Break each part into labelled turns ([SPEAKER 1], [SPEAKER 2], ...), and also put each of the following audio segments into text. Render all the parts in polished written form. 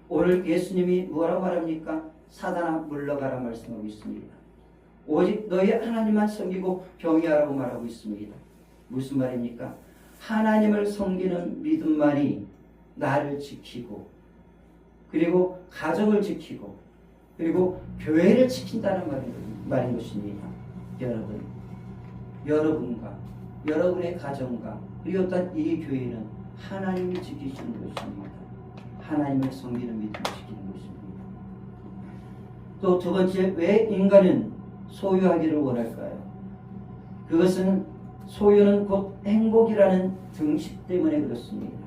[SPEAKER 1] 오늘 예수님이 뭐라고 말합니까? 사단아 물러가라 말씀하고 있습니다. 오직 너희 하나님만 섬기고 경외하라고 말하고 있습니다. 무슨 말입니까? 하나님을 섬기는 믿음만이 나를 지키고, 그리고 가정을 지키고, 그리고 교회를 지킨다는 말인 것입니다. 여러분, 여러분과 여러분의 가정과 그리고 또한 이 교회는 하나님이 지키시는 것입니다. 하나님을 섬기는 믿음을 지키는 것입니다. 또 두 번째, 왜 인간은 소유하기를 원할까요? 그것은 소유는 곧 행복이라는 등식 때문에 그렇습니다.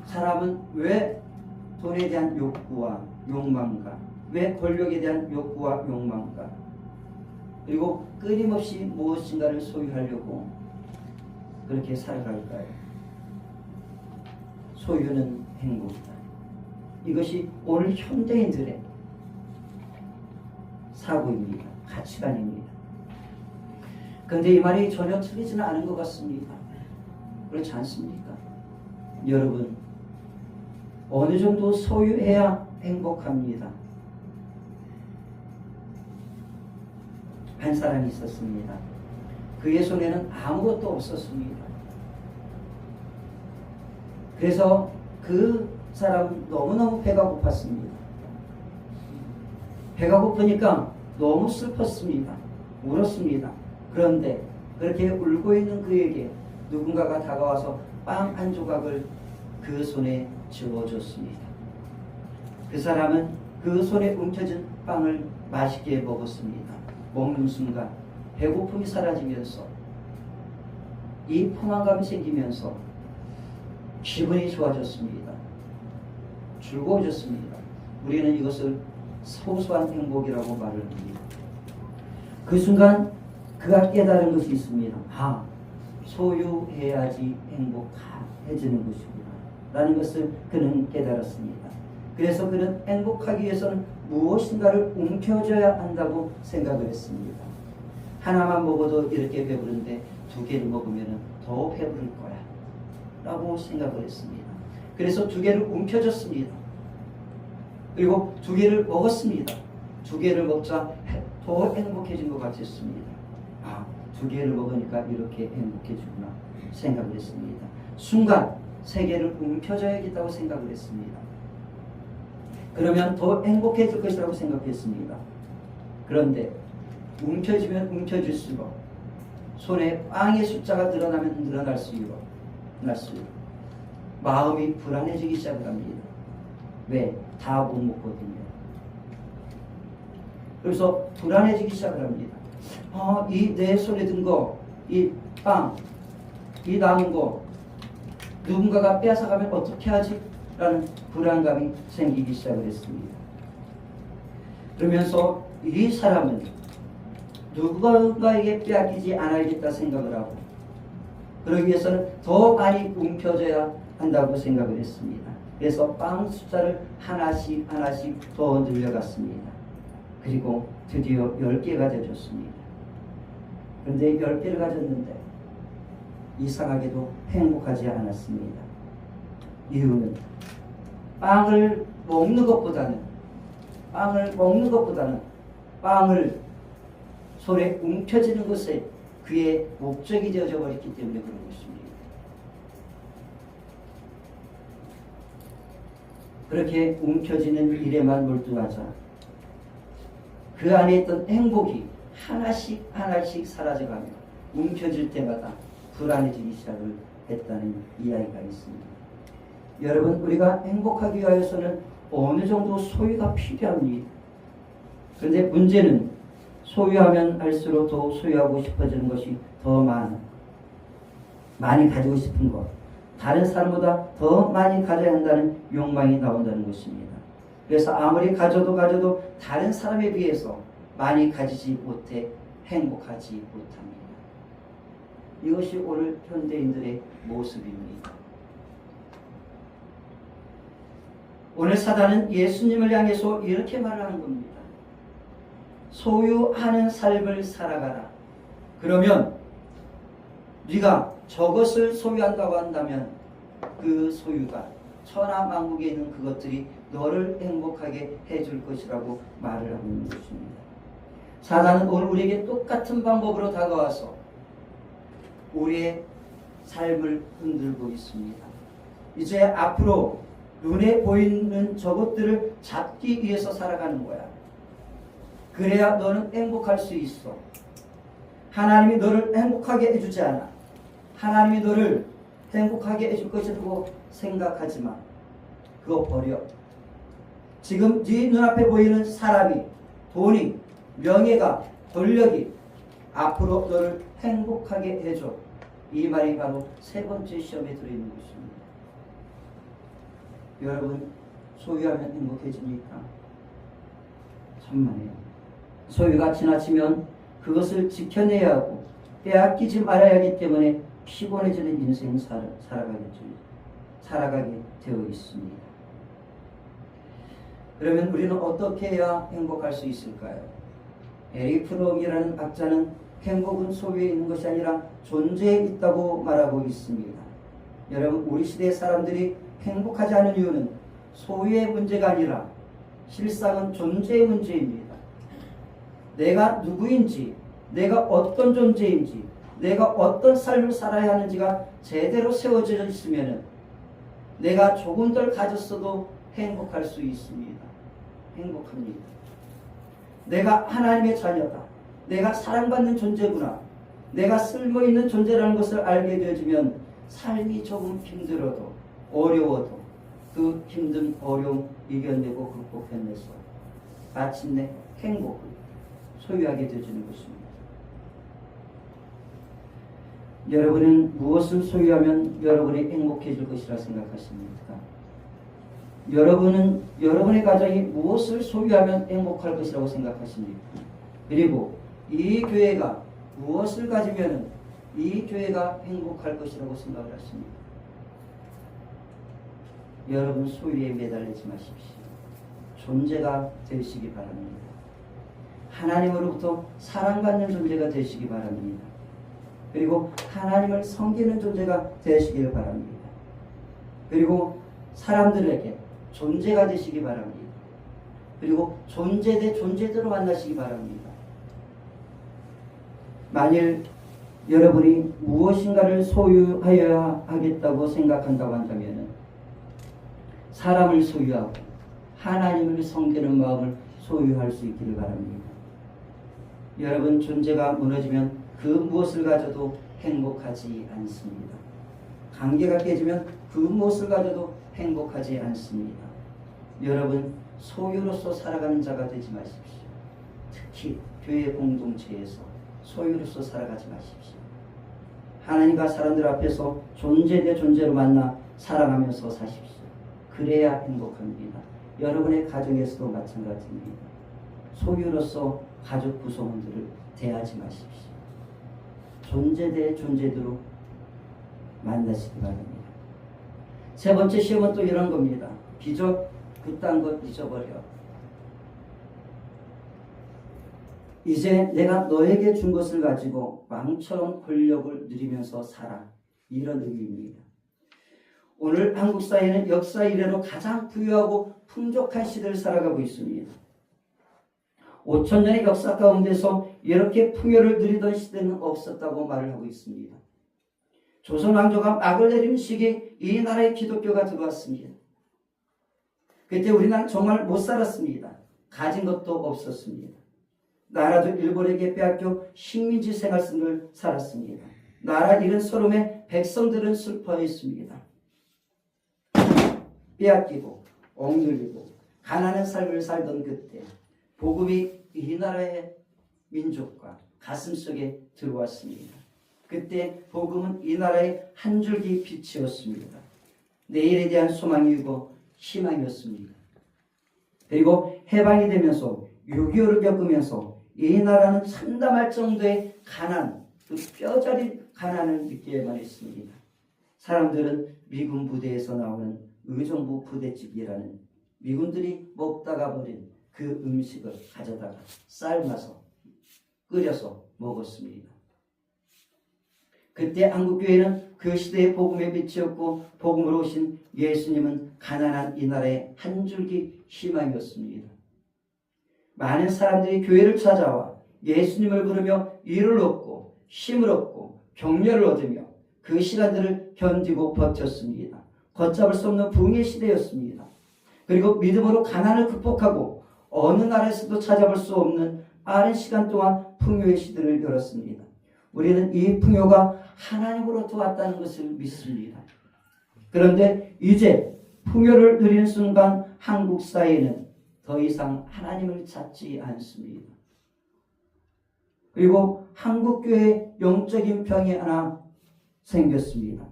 [SPEAKER 1] 사람은 왜 돈에 대한 욕구와 욕망과, 왜 권력에 대한 욕구와 욕망과, 그리고 끊임없이 무엇인가를 소유하려고 그렇게 살아갈까요? 소유는 행복이다. 이것이 오늘 현대인들의 사고입니다. 가치관입니다. 그런데 이 말이 전혀 틀리지는 않은 것 같습니다. 그렇지 않습니까? 여러분, 어느 정도 소유해야 행복합니다. 한 사람이 있었습니다. 그의 손에는 아무것도 없었습니다. 그래서 그 사람은 너무너무 배가 고팠습니다. 배가 고프니까 너무 슬펐습니다. 울었습니다. 그런데 그렇게 울고 있는 그에게 누군가가 다가와서 빵 한 조각을 그 손에 쥐어줬습니다. 그 사람은 그 손에 움켜진 빵을 맛있게 먹었습니다. 먹는 순간 배고픔이 사라지면서 이 포만감이 생기면서 기분이 좋아졌습니다. 즐거워졌습니다. 우리는 이것을 소소한 행복이라고 말을 합니다. 그 순간 그가 깨달은 것이 있습니다. 아, 소유해야지 행복해지는 것이구나 라는 것을 그는 깨달았습니다. 그래서 그는 행복하기 위해서는 무엇인가를 움켜줘야 한다고 생각을 했습니다. 하나만 먹어도 이렇게 배부른데 두 개를 먹으면 더 배부를 거야 라고 생각을 했습니다. 그래서 두 개를 움켜줬습니다. 그리고 두 개를 먹었습니다. 두 개를 먹자 더 행복해진 것 같았습니다. 아, 두 개를 먹으니까 이렇게 행복해지구나 생각을 했습니다. 순간 세 개를 움켜줘야겠다고 생각을 했습니다. 그러면 더 행복해질 것이라고 생각했습니다. 그런데 움켜지면 움켜질수록 손에 빵의 숫자가 늘어나면 늘어날수록 마음이 불안해지기 시작을 합니다. 왜? 다 못 먹거든요. 그래서 불안해지기 시작을 합니다. 이 내 손에 든 거, 이 빵, 이 남은 거 누군가가 뺏어가면 어떻게 하지? 라는 불안감이 생기기 시작을 했습니다. 그러면서 이 사람은 누군가에게 빼앗기지 않아야겠다 생각을 하고, 그러기 위해서는 더 많이 움켜져야 한다고 생각을 했습니다. 그래서 빵 숫자를 하나씩 더 늘려갔습니다. 그리고 드디어 10개가 되어졌습니다. 그런데 10개를 가졌는데 이상하게도 행복하지 않았습니다. 이유는 빵을 먹는 것보다는 빵을 손에 움켜쥐는 것에 그의 목적이 되어져 버렸기 때문에 그런 것입니다. 그렇게 움켜쥐는 일에만 몰두하자 그 안에 있던 행복이 하나씩 사라져가며 움켜질 때마다 불안해지기 시작을 했다는 이야기가 있습니다. 여러분, 우리가 행복하기 위해서는 어느 정도 소유가 필요합니다. 그런데 문제는 소유하면 할수록 더 소유하고 싶어지는 것이 더 많이 가지고 싶은 것, 다른 사람보다 더 많이 가져야 한다는 욕망이 나온다는 것입니다. 그래서 아무리 가져도 다른 사람에 비해서 많이 가지지 못해 행복하지 못합니다. 이것이 오늘 현대인들의 모습입니다. 오늘 사단은 예수님을 향해서 이렇게 말하는 겁니다. 소유하는 삶을 살아가라. 그러면 네가 저것을 소유한다고 한다면 그 소유가 천하 만국에 있는 그것들이 너를 행복하게 해줄 것이라고 말을 하고 있는 것입니다. 사단은 오늘 우리에게 똑같은 방법으로 다가와서 우리의 삶을 흔들고 있습니다. 이제 앞으로 눈에 보이는 저것들을 잡기 위해서 살아가는 거야. 그래야 너는 행복할 수 있어. 하나님이 너를 행복하게 해주지 않아. 하나님이 너를 행복하게 해줄 것이라고 생각하지 마. 그거 버려. 지금 네 눈앞에 보이는 사람이, 돈이, 명예가, 권력이 앞으로 너를 행복하게 해줘. 이 말이 바로 세 번째 시험에 들어있는 것입니다. 여러분, 소유하면 행복해집니까? 천만에요. 소유가 지나치면 그것을 지켜내야 하고 빼앗기지 말아야 하기 때문에 피곤해지는 인생을 살아가게 되어 있습니다. 그러면 우리는 어떻게 해야 행복할 수 있을까요? 에릭 프롬이라는 학자는 행복은 소유에 있는 것이 아니라 존재에 있다고 말하고 있습니다. 여러분, 우리 시대의 사람들이 행복하지 않은 이유는 소유의 문제가 아니라 실상은 존재의 문제입니다. 내가 누구인지, 내가 어떤 존재인지, 내가 어떤 삶을 살아야 하는지가 제대로 세워져 있으면 내가 조금 덜 가졌어도 행복할 수 있습니다. 행복합니다. 내가 하나님의 자녀다. 내가 사랑받는 존재구나. 내가 쓸모있는 존재라는 것을 알게 되어지면 삶이 조금 힘들어도 어려워도 그 힘든 어려움 이겨내고 극복해내서 마침내 행복을 소유하게 되어지는 것입니다. 여러분은 무엇을 소유하면 여러분이 행복해질 것이라 생각하십니까? 여러분은 여러분의 가정이 무엇을 소유하면 행복할 것이라고 생각하십니까? 그리고 이 교회가 무엇을 가지면 이 교회가 행복할 것이라고 생각을 하십니까? 여러분, 소유에 매달리지 마십시오. 존재가 되시기 바랍니다. 하나님으로부터 사랑받는 존재가 되시기 바랍니다. 그리고 하나님을 섬기는 존재가 되시길 바랍니다. 그리고 사람들에게 존재가 되시기 바랍니다. 그리고 존재 대 존재대로 만나시기 바랍니다. 만일 여러분이 무엇인가를 소유하여야 하겠다고 생각한다고 한다면 사람을 소유하고 하나님을 섬기는 마음을 소유할 수 있기를 바랍니다. 여러분, 존재가 무너지면 그 무엇을 가져도 행복하지 않습니다. 관계가 깨지면 그 무엇을 가져도 행복하지 않습니다. 여러분, 소유로서 살아가는 자가 되지 마십시오. 특히 교회 공동체에서 소유로서 살아가지 마십시오. 하나님과 사람들 앞에서 존재 대 존재로 만나 사랑하면서 사십시오. 그래야 행복합니다. 여러분의 가정에서도 마찬가지입니다. 소유로서 가족 구성원들을 대하지 마십시오. 존재 대 존재대로 만나시기 바랍니다. 세 번째 시험은 또 이런 겁니다. 기적, 그딴 것 잊어버려. 이제 내가 너에게 준 것을 가지고 왕처럼 권력을 누리면서 살아. 이런 의미입니다. 오늘 한국 사회는 역사 이래로 가장 부유하고 풍족한 시대를 살아가고 있습니다. 5,000년의 역사 가운데서 이렇게 풍요를 누리던 시대는 없었다고 말을 하고 있습니다. 조선 왕조가 막을 내리는 시기에 이 나라에 기독교가 들어왔습니다. 그때 우리나라는 정말 못 살았습니다. 가진 것도 없었습니다. 나라도 일본에게 빼앗겨 식민지 생활을 살았습니다. 나라 잃은 서름에 백성들은 슬퍼했습니다. 빼앗기고 억눌리고 가난한 삶을 살던 그때 복음이 이 나라의 민족과 가슴속에 들어왔습니다. 그때 복음은 이 나라의 한 줄기 빛이었습니다. 내일에 대한 소망이고 희망이었습니다. 그리고 해방이 되면서 6.25를 겪으면서 이 나라는 참담할 정도의 가난, 그 뼈저린 가난을 느끼게만 했습니다. 사람들은 미군 부대에서 나오는 의정부 부대찌개라는 미군들이 먹다가 버린 그 음식을 가져다가 삶아서 끓여서 먹었습니다. 그때 한국교회는 그 시대의 복음의 빛이었고 복음으로 오신 예수님은 가난한 이 나라의 한 줄기 희망이었습니다. 많은 사람들이 교회를 찾아와 예수님을 부르며 위를 얻고 힘을 얻고 격려를 얻으며 그 시간들을 견디고 버텼습니다. 걷잡을 수 없는 부흥의 시대였습니다. 그리고 믿음으로 가난을 극복하고 어느 나라에서도 찾아볼 수 없는 빠른 시간 동안 풍요의 시대를 열었습니다. 우리는 이 풍요가 하나님으로부터 왔다는 것을 믿습니다. 그런데 이제 풍요를 누리는 순간 한국 사회는 더 이상 하나님을 찾지 않습니다. 그리고 한국교회에 영적인 병이 하나 생겼습니다.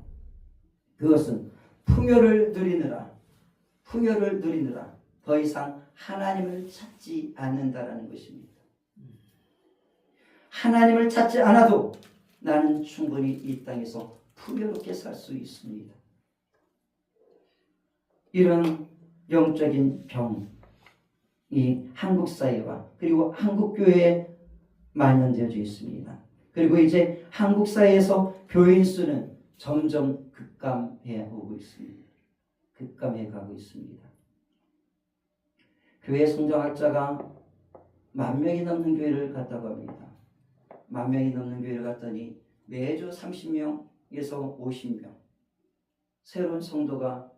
[SPEAKER 1] 그것은 풍요를 누리느라 더 이상 하나님을 찾지 않는다라는 것입니다. 하나님을 찾지 않아도 나는 충분히 이 땅에서 풍요롭게 살 수 있습니다. 이런 영적인 병이 한국 사회와 그리고 한국 교회에 만연되어져 있습니다. 그리고 이제 한국 사회에서 교인 수는 점점 급감해 오고 있습니다. 급감해 가고 있습니다. 교회 성장학자가 10,000명이 넘는 교회를 갔다고 합니다. 10,000명이 넘는 교회를 갔더니 매주 30명에서 50명 새로운 성도가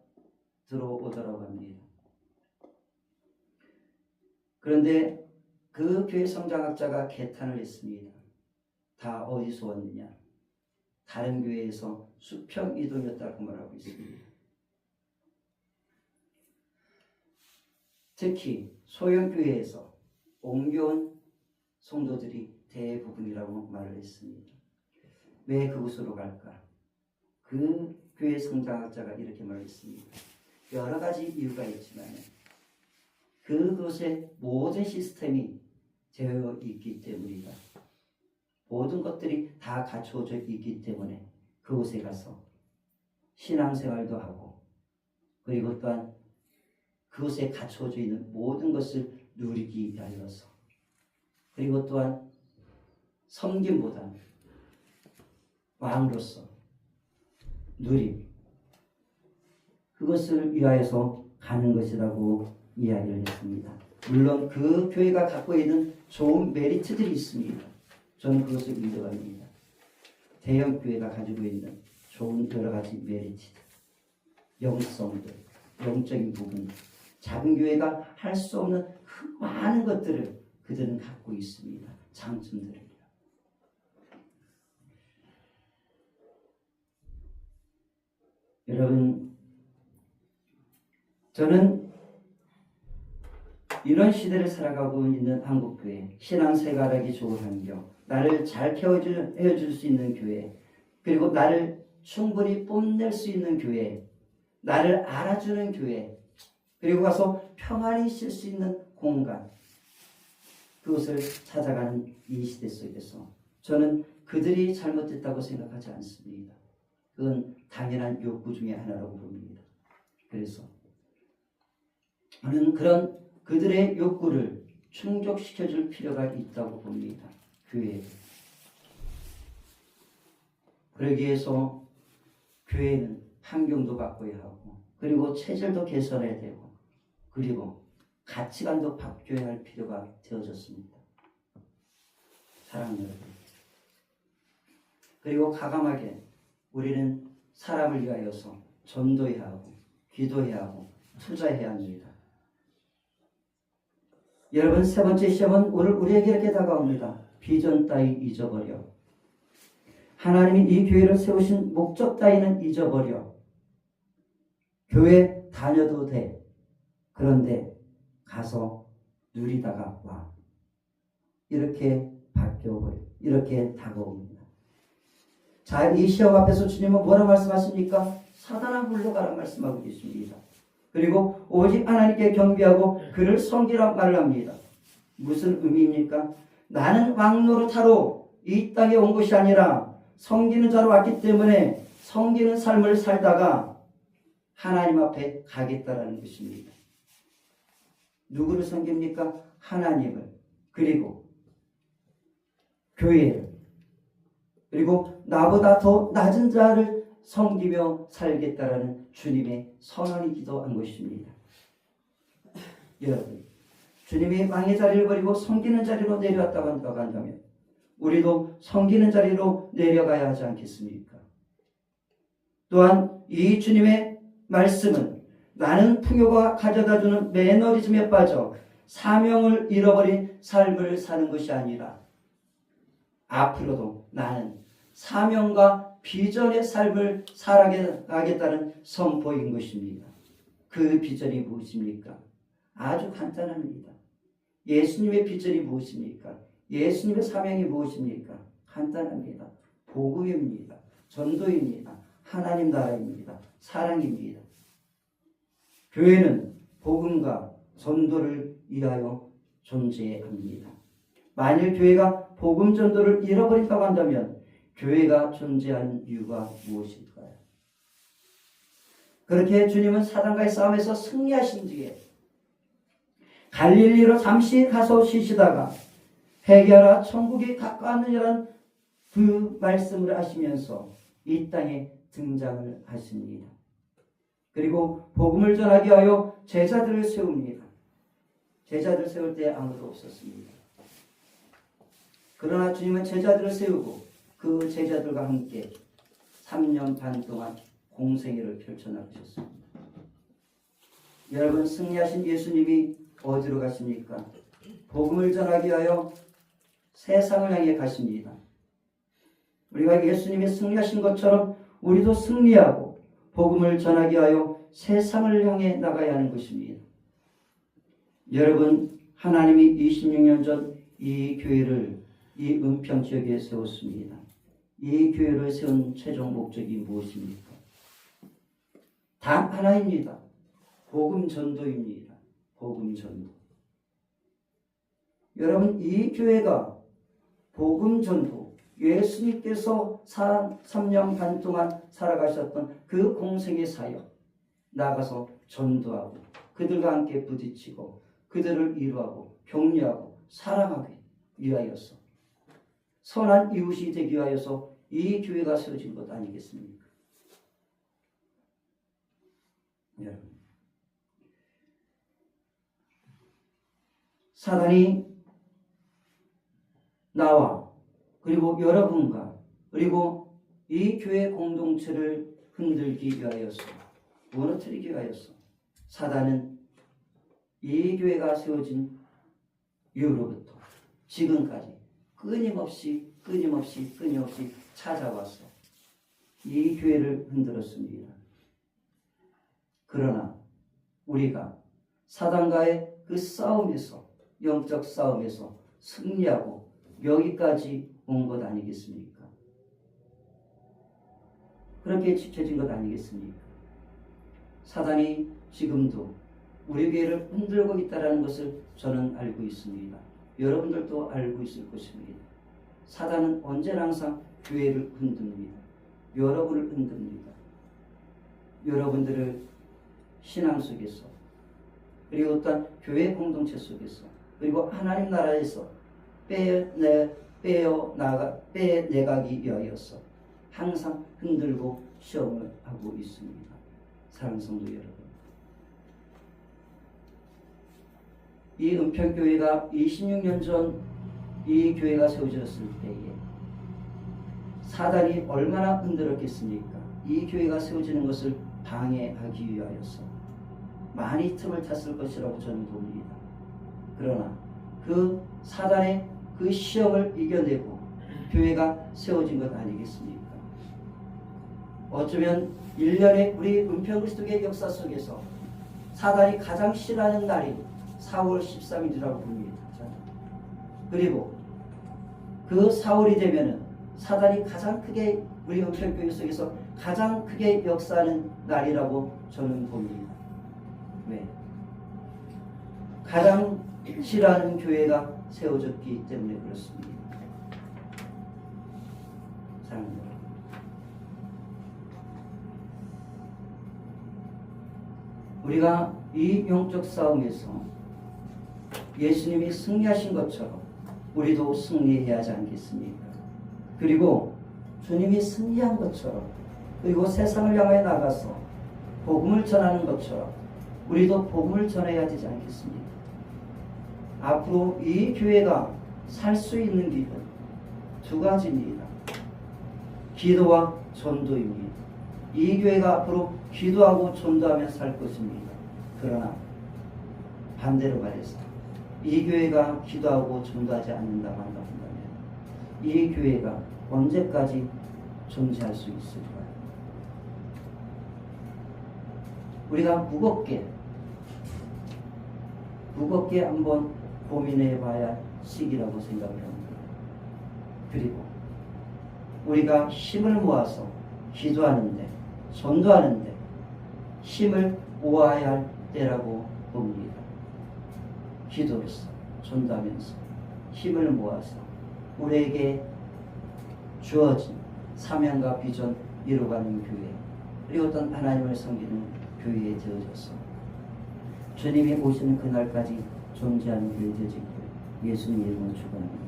[SPEAKER 1] 들어오더라고 합니다. 그런데 그 교회 성장학자가 개탄을 했습니다. 다 어디서 왔느냐? 다른 교회에서 수평 이동이었다고 말하고 있습니다. 특히 소형교회에서 옮겨온 성도들이 대부분이라고 말을 했습니다. 왜 그곳으로 갈까? 그 교회 성장학자가 이렇게 말했습니다. 여러 가지 이유가 있지만 그곳에 모든 시스템이 되어 있기 때문이다. 모든 것들이 다 갖춰져 있기 때문에 그곳에 가서 신앙생활도 하고 그리고 또한 그곳에 갖춰져 있는 모든 것을 누리기 위하여서 그리고 또한 섬김보다 왕으로서 누림 그것을 위하여서 가는 것이라고 이야기를 했습니다. 물론 그 교회가 갖고 있는 좋은 메리트들이 있습니다. 저는 그것을 믿어갑니다. 대형 교회가 가지고 있는 좋은 여러 가지 메리트들, 영성들, 영적인 부분들, 작은 교회가 할 수 없는 그 많은 것들을 그들은 갖고 있습니다. 장점들을. 여러분, 저는 이런 시대를 살아가고 있는 한국교회, 신앙생활하기 좋은 환경, 나를 잘 케어해줄 수 있는 교회, 그리고 나를 충분히 뽐낼 수 있는 교회, 나를 알아주는 교회, 그리고 가서 평안히 쉴 수 있는 공간, 그것을 찾아가는 이 시대 속에서 저는 그들이 잘못됐다고 생각하지 않습니다. 그건 당연한 욕구 중에 하나라고 봅니다. 그래서 저는 그런 그들의 욕구를 충족시켜줄 필요가 있다고 봅니다. 교회에. 그러기 위해서 교회는 환경도 바꿔야 하고 그리고 체질도 개선해야 되고 그리고 가치관도 바뀌어야 할 필요가 되어졌습니다. 사랑하는 여러분. 그리고 과감하게 우리는 사람을 위하여서 전도해야 하고 기도해야 하고 투자해야 합니다. 여러분, 세 번째 시험은 오늘 우리에게 이렇게 다가옵니다. 비전 따위 잊어버려. 하나님이 이 교회를 세우신 목적 따위는 잊어버려. 교회 다녀도 돼. 그런데 가서 누리다가 와. 이렇게 바뀌어버려. 이렇게 다가옵니다. 자, 이 시험 앞에서 주님은 뭐라 말씀하십니까? 사단아 물러가라 말씀하고 계십니다. 그리고 오직 하나님께 경배하고 그를 섬기라 말을 합니다. 무슨 의미입니까? 나는 왕노릇하러 이 땅에 온 것이 아니라 섬기는 자로 왔기 때문에 섬기는 삶을 살다가 하나님 앞에 가겠다라는 것입니다. 누구를 섬깁니까? 하나님을, 그리고 교회를, 그리고 나보다 더 낮은 자를 섬기며 살겠다라는 주님의 선언이 기도한 것입니다. 여러분, 주님이 왕의 자리를 버리고 섬기는 자리로 내려왔다고 한다면 우리도 섬기는 자리로 내려가야 하지 않겠습니까? 또한 이 주님의 말씀은 나는 풍요가 가져다주는 매너리즘에 빠져 사명을 잃어버린 삶을 사는 것이 아니라 앞으로도 나는 사명과 비전의 삶을 살아가겠다는 선포인 것입니다. 그 비전이 무엇입니까? 아주 간단합니다. 예수님의 비전이 무엇입니까? 예수님의 사명이 무엇입니까? 간단합니다. 복음입니다. 전도입니다. 하나님 나라입니다. 사랑입니다. 교회는 복음과 전도를 위하여 존재합니다. 만일 교회가 복음 전도를 잃어버린다고 한다면 교회가 존재하는 이유가 무엇일까요? 그렇게 주님은 사단과의 싸움에서 승리하신 뒤에 갈릴리로 잠시 가서 쉬시다가 회개하라 천국이 가까웠느니라는 그 말씀을 하시면서 이 땅에 등장을 하십니다. 그리고 복음을 전하기 위하여 제자들을 세웁니다. 제자들을 세울 때 아무도 없었습니다. 그러나 주님은 제자들을 세우고 그 제자들과 함께 3년 반 동안 공생애를 펼쳐나가셨습니다. 여러분, 승리하신 예수님이 어디로 가십니까? 복음을 전하기 위하여 세상을 향해 가십니다. 우리가 예수님이 승리하신 것처럼 우리도 승리하고 복음을 전하기 위하여 세상을 향해 나가야 하는 것입니다. 여러분, 하나님이 26년 전 이 교회를 이 은평 지역에 세웠습니다. 이 교회를 세운 최종 목적이 무엇입니까? 단 하나입니다. 복음 전도입니다. 복음 전도. 여러분, 이 교회가 복음 전도, 예수님께서 3년 반 동안 살아가셨던 그 공생의 사역, 나가서 전도하고 그들과 함께 부딪히고 그들을 위로하고 격려하고 사랑하기 위하여서, 선한 이웃이 되기 위하여서 이 교회가 세워진 것 아니겠습니까? 여러분, 사단이 나와 그리고 여러분과 그리고 이 교회 공동체를 흔들기 위하여서, 무너뜨리기 위하여서 사단은 이 교회가 세워진 이후로부터 지금까지 끊임없이 찾아와서 이 교회를 흔들었습니다. 그러나 우리가 사단과의 그 싸움에서, 영적 싸움에서 승리하고 여기까지 온 것 아니겠습니까? 그렇게 지켜진 것 아니겠습니까? 사단이 지금도 우리 교회를 흔들고 있다는 것을 저는 알고 있습니다. 여러분들도 알고 있을 것입니다. 사단은 언제나 항상 교회를 흔듭니다. 여러분을 흔듭니다. 여러분들을 신앙 속에서, 그리고 어떤 교회 공동체 속에서, 그리고 하나님 나라에서 빼내가기 위하여서 항상 흔들고 시험을 하고 있습니다. 사랑하는 성도 여러분, 이 은평교회가 26년 전 이 교회가 세워졌을 때에 사단이 얼마나 흔들었겠습니까? 이 교회가 세워지는 것을 방해하기 위하여서 많이 틈을 탔을 것이라고 저는 봅니다. 그러나 그 사단의 그 시험을 이겨내고 교회가 세워진 것 아니겠습니까? 어쩌면 1년의 우리 은평그리스도교의 역사 속에서 사단이 가장 싫어하는 날이 4월 13일이라고 봅니다. 그리고 그 4월이 되면은 사단이 가장 크게 우리 은평교회 속에서 가장 크게 역사하는 날이라고 저는 봅니다. 왜? 가장 싫어하는 교회가 세워졌기 때문에 그렇습니다. 사랑하는 여러분, 우리가 이 영적 싸움에서 예수님이 승리하신 것처럼 우리도 승리해야 하지 않겠습니까? 그리고 주님이 승리한 것처럼, 그리고 세상을 향해 나가서 복음을 전하는 것처럼 우리도 복음을 전해야 되지 않겠습니까? 앞으로 이 교회가 살 수 있는 길은 두 가지입니다. 기도와 전도입니다. 이 교회가 앞으로 기도하고 전도하며 살 것입니다. 그러나 반대로 말해서 이 교회가 기도하고 전도하지 않는다고 한다면 이 교회가 언제까지 존재할 수 있을까요? 우리가 무겁게 한번 고민해 봐야 할 시기라고 생각합니다. 그리고 우리가 힘을 모아서 기도하는데, 전도하는데 힘을 모아야 할 때라고 봅니다. 기도로서, 전도하면서 힘을 모아서 우리에게 주어진 사명과 비전 이루어가는 교회, 그리고 어떤 하나님을 섬기는 교회에 되어져서 주님이 오시는 그날까지 존재하는 교회 되어지기를 예수님 이름으로 축원합니다.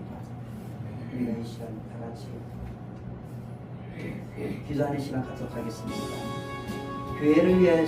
[SPEAKER 1] 우리가 이 시간 다 같이 기도하는 시간 갖도록 하겠습니다. 교회를 위해